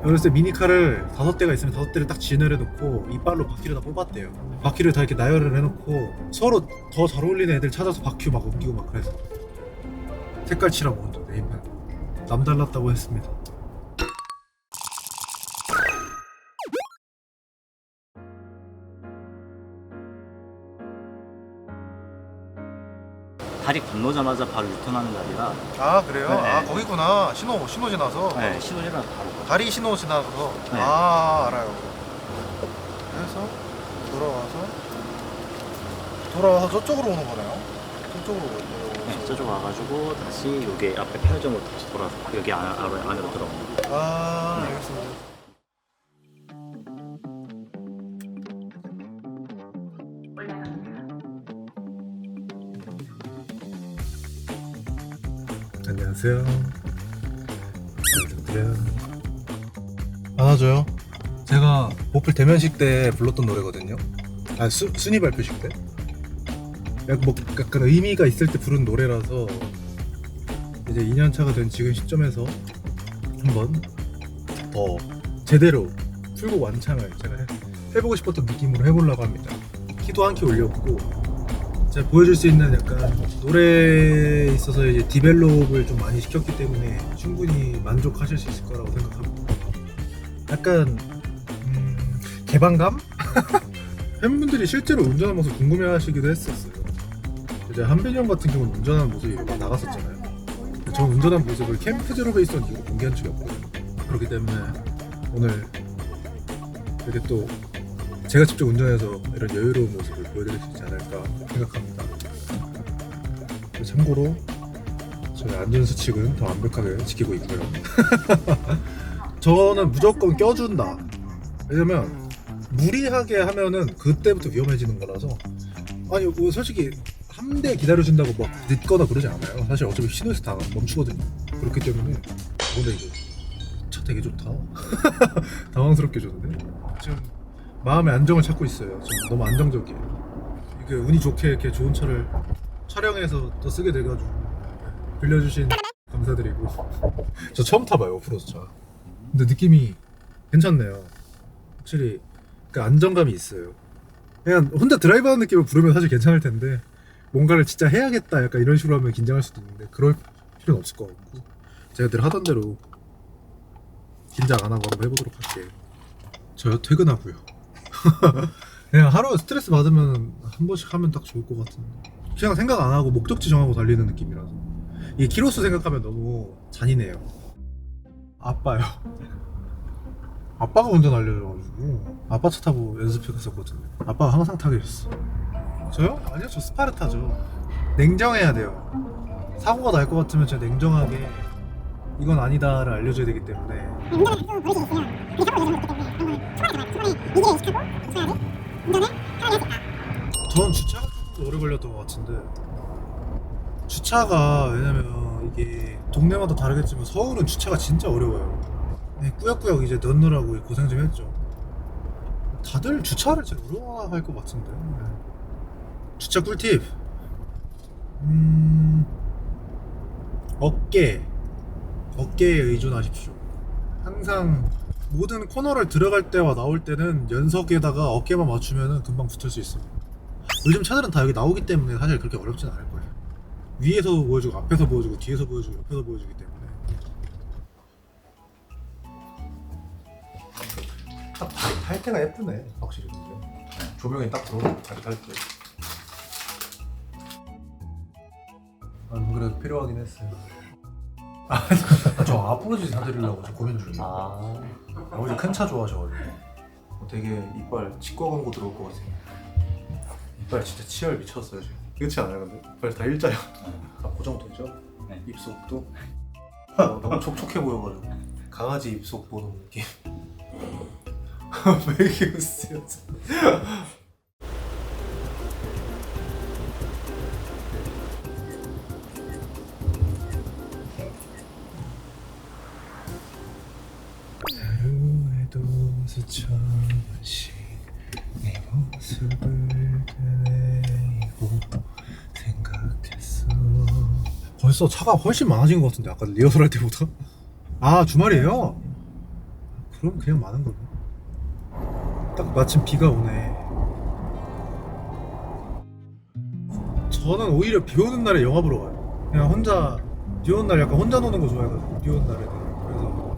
그래서 미니카를 5대가 있으면 5대를 딱 진열해 놓고 이빨로 바퀴를 다 뽑았대요. 바퀴를 다 이렇게 나열을 해놓고 서로 더 잘 어울리는 애들 찾아서 바퀴 막 옮기고 막 그래서 색깔 칠하고 먼저 네임펜 남달랐다고 했습니다. 다리 건너자마자 바로 유턴하는 자리라. 아 그래요? 네. 아 거기구나. 신호 지나서 네, 신호 지나서 바로 가요. 다리 신호 지나서 네. 아 알아요. 그래서 돌아와서 저쪽으로 오는 거네요. 저쪽으로 오는 네, 저쪽 와가지고 다시 여기 앞에 편의점으로 다시 돌아서 여기 안으로 들어오는 거예요. 아 네. 알겠습니다. 안녕하세요. 잘 부탁드려요. 안아줘요. 제가 보필 대면식 때 불렀던 노래거든요. 아 순위 발표식 때. 약간 의미가 있을 때 부른 노래라서 이제 2년차가 된 지금 시점에서 한번 더 제대로 풀고 완창을 제가 해보고 싶었던 느낌으로 해보려고 합니다. 키도 한 키 올렸고 제가 보여줄 수 있는 약간 노래에 있어서 이제 디벨롭을 좀 많이 시켰기 때문에 충분히 만족하실 수 있을 거라고 생각합니다. 약간 개방감? 팬분들이 실제로 운전하는 모습 궁금해하시기도 했었어요. 이제 한빈이 형 같은 경우는 운전하는 모습이 막 나갔었잖아요. 저는 운전하는 모습을 캠프 제로 베이스원 이후로 공개한 적이 없거든요. 그렇기 때문에 오늘 이렇게 또 제가 직접 운전해서 이런 여유로운 모습을 보여드릴 수 있지 않을까 생각합니다. 참고로 저희 안전수칙은 더 완벽하게 지키고 있고요. 저는 무조건 껴준다. 왜냐면 무리하게 하면은 그때부터 위험해지는 거라서. 아니 뭐 솔직히 한 대 기다려준다고 막 늦거나 그러지 않아요. 사실 어차피 신호에서 다 멈추거든요. 그렇기 때문에 근데 이거 차 되게 좋다. 당황스럽게 줬는데 지금 마음의 안정을 찾고 있어요. 지금 너무 안정적이에요. 이게 운이 좋게 이렇게 좋은 차를 촬영해서 또 쓰게 돼가지고 빌려주신 감사드리고. 저 처음 타봐요 오프로드 차. 근데 느낌이 괜찮네요. 확실히 그 안정감이 있어요. 그냥 혼자 드라이브하는 느낌을 부르면 사실 괜찮을 텐데 뭔가를 진짜 해야겠다 약간 이런 식으로 하면 긴장할 수도 있는데 그럴 필요는 없을 것 같고 제가 늘 하던 대로 긴장 안 하고 한번 해보도록 할게요. 저 퇴근하고요. 그냥 하루 스트레스 받으면 한 번씩 하면 딱 좋을 것 같은데 그냥 생각 안 하고 목적지 정하고 달리는 느낌이라서 이게 키로수 생각하면 너무 잔인해요. 아빠요. 아빠가 운전 알려줘가지고 아빠 차 타고 연습해 갔었거든요. 아빠가 항상 타게 했어. 저요? 아니요, 저 스파르타죠. 냉정해야 돼요. 사고가 날 것 같으면 제가 냉정하게 이건 아니다를 알려줘야 되기 때문에. 운전을 계속 버릴 수 있으면 그 사고 예정을 했기 때문에 초반에 미리를 예측하고 운전을 편하게 할 수 있다. 저는 주차가 좀 오래 걸렸던 것 같은데 주차가 왜냐면 이게 동네마다 다르겠지만 서울은 주차가 진짜 어려워요. 네, 꾸역꾸역 이제 넣느라고 고생 좀 했죠. 다들 주차를 제일 어려워할 것 같은데. 주차 꿀팁. 어깨에 의존하십시오. 항상 모든 코너를 들어갈 때와 나올 때는 연석에다가 어깨만 맞추면 금방 붙을 수 있습니다. 요즘 차들은 다 여기 나오기 때문에 사실 그렇게 어렵진 않을 거예요. 위에서 보여주고 앞에서 보여주고 뒤에서 보여주고 옆에서 보여주기 때문에 딱 다리 탈 때가 예쁘네 확실히. 근데 조명이 딱 들어오고 다리 탈 때 안 그래도 필요하긴 했어요. 저 아프로지 사드리려고 저 고민 중이에요. 아버지 큰 차 좋아하셔가지고 되게 이빨 치과 광고 들어올 것 같아요. 이빨 진짜 치열 미쳤어요 지금. 그렇지 않아요 근데? 이빨 다 일자요. 다 고정되죠? 네. 입속도 너무 촉촉해 보여가지고 강아지 입속 보는 느낌. 왜 이렇게 웃으세요? 하루에도 수천 번씩 네 모습을 되뇌이고 생각했어. 벌써 차가 훨씬 많아진 것 같은데 아까 리허설 할 때보다. 아 주말이에요? 그럼 그냥 많은 거네. 딱 마침 비가 오네. 저는 오히려 비 오는 날에 영화 보러 가요. 그냥 혼자 비 오는 날 약간 혼자 노는 거 좋아해가지고 비 오는 날에는 그래서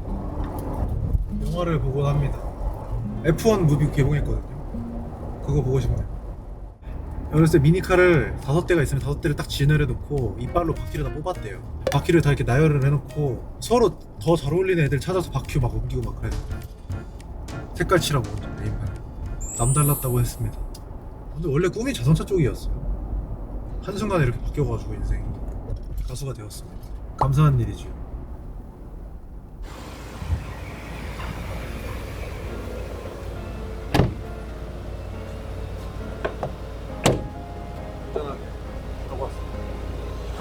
영화를 보곤 합니다. F1 무비 개봉했거든요. 그거 보고 싶네요. 어렸을 때 미니카를 5대가 있으면 5대를 딱 진열해 놓고 이빨로 바퀴를 다 뽑았대요. 바퀴를 다 이렇게 나열을 해놓고 서로 더 잘 어울리는 애들 찾아서 바퀴 막 옮기고 막 그래요. 색깔 칠하고 네임판 남달랐다고 했습니다. 근데 원래 꿈이 자동차 쪽이었어요. 한순간에 이렇게 바뀌어가지고 인생이 가수가 되었습니다. 감사한 일이죠.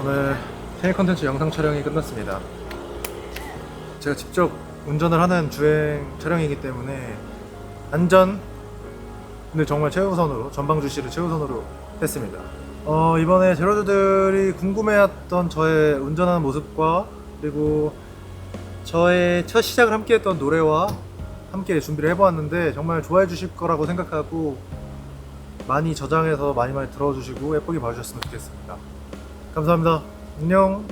오늘 생일 컨텐츠 영상 촬영이 끝났습니다. 제가 직접 운전을 하는 주행 촬영이기 때문에 안전을 정말 최우선으로, 전방 주시를 최우선으로 했습니다. 이번에 제로드들이 궁금해했던 저의 운전하는 모습과 그리고 저의 첫 시작을 함께 했던 노래와 함께 준비를 해보았는데 정말 좋아해 주실 거라고 생각하고 많이 저장해서 많이 들어주시고 예쁘게 봐주셨으면 좋겠습니다. 감사합니다. 안녕.